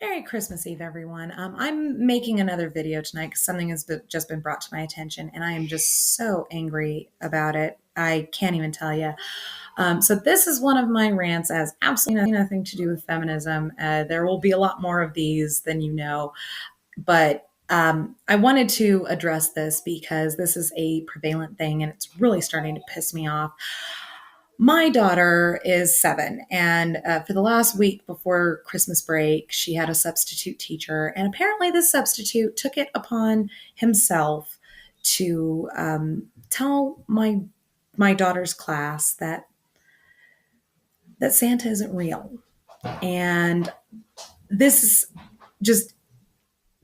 Merry Christmas Eve, everyone. I'm making another video tonight because something has just been brought to my attention, and I am just so angry about it. I can't even tell you. So this is one of my rants. It has absolutely nothing to do with feminism. There will be a lot more of these than you know, but I wanted to address this because this is a prevalent thing, and it's really starting to piss me off. My daughter is 7, and for the last week before Christmas break, she had a substitute teacher, and apparently this substitute took it upon himself to tell my daughter's class that Santa isn't real, and this is just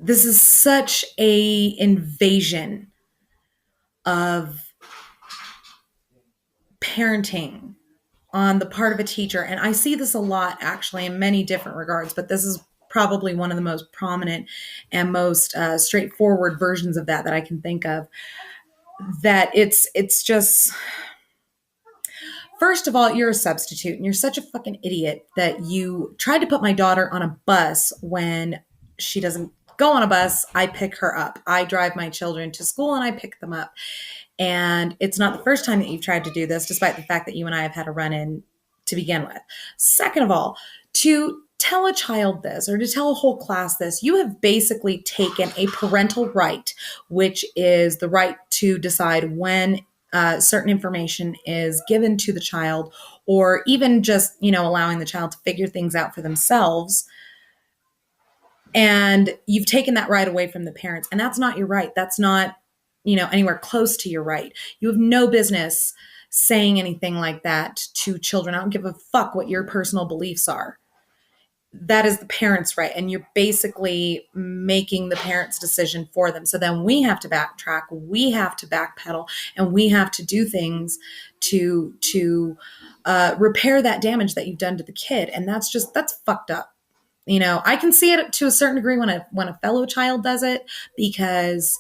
this is such a invasion of parenting on the part of a teacher. And I see this a lot actually in many different regards, but this is probably one of the most prominent and most straightforward versions of that I can think of. That it's just, first of all, you're a substitute and you're such a fucking idiot that you tried to put my daughter on a bus when she doesn't go on a bus. I pick her up. I drive my children to school and I pick them up. And it's not the first time that you've tried to do this, despite the fact that you and I have had a run-in to begin with. Second of all, to tell a child this or to tell a whole class this, you have basically taken a parental right, which is the right to decide when certain information is given to the child, or even just, allowing the child to figure things out for themselves. And you've taken that right away from the parents. And that's not your right. That's not anywhere close to your right. You have no business saying anything like that to children. I don't give a fuck what your personal beliefs are. That is the parents' right. And you're basically making the parents' decision for them. So then we have to backtrack, we have to backpedal, and we have to do things to repair that damage that you've done to the kid. And that's fucked up. I can see it to a certain degree when a fellow child does it, because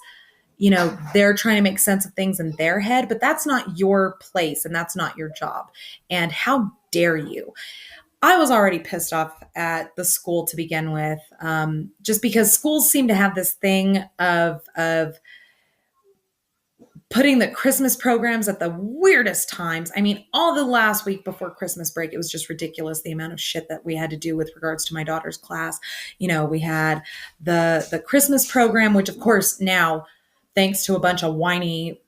they're trying to make sense of things in their head, but that's not your place and that's not your job. And how dare you? I was already pissed off at the school to begin with, just because schools seem to have this thing of putting the Christmas programs at the weirdest times. I mean, all the last week before Christmas break, it was just ridiculous, the amount of shit that we had to do with regards to my daughter's class. We had the Christmas program, which of course now, thanks to a bunch of whiny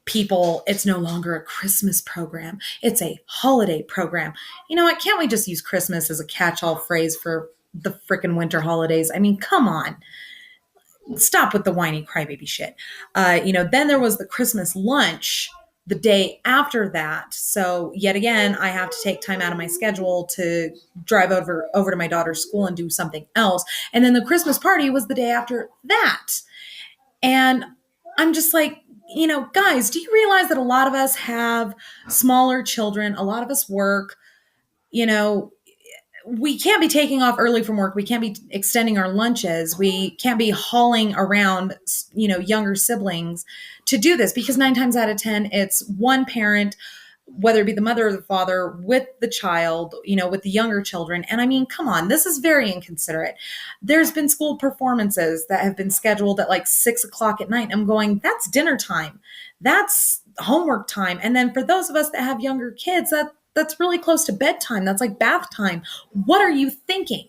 people, it's no longer a Christmas program. It's a holiday program. You know what? Can't we just use Christmas as a catch-all phrase for the frickin' winter holidays? I mean, come on. Stop with the whiny crybaby shit. Then there was the Christmas lunch the day after that. So yet again, I have to take time out of my schedule to drive over to my daughter's school and do something else. And then the Christmas party was the day after that. And I'm just like, guys, do you realize that a lot of us have smaller children? A lot of us work, we can't be taking off early from work. We can't be extending our lunches. We can't be hauling around, younger siblings to do this, because 9 times out of 10, it's one parent, whether it be the mother or the father, with the child, with the younger children. And I mean, come on, this is very inconsiderate. There's been school performances that have been scheduled at like 6:00 at night. I'm going, that's dinner time. That's homework time. And then for those of us that have younger kids, that's really close to bedtime. That's like bath time. What are you thinking?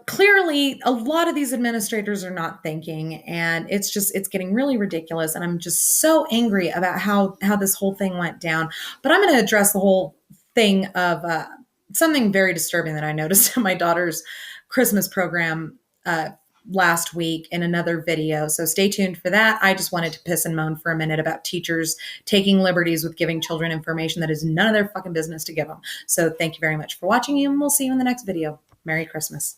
Clearly a lot of these administrators are not thinking, and it's getting really ridiculous. And I'm just so angry about how this whole thing went down. But I'm going to address the whole thing of something very disturbing that I noticed in my daughter's Christmas program last week in another video. So stay tuned for that. I just wanted to piss and moan for a minute about teachers taking liberties with giving children information that is none of their fucking business to give them. So thank you very much for watching, and we'll see you in the next video. Merry Christmas.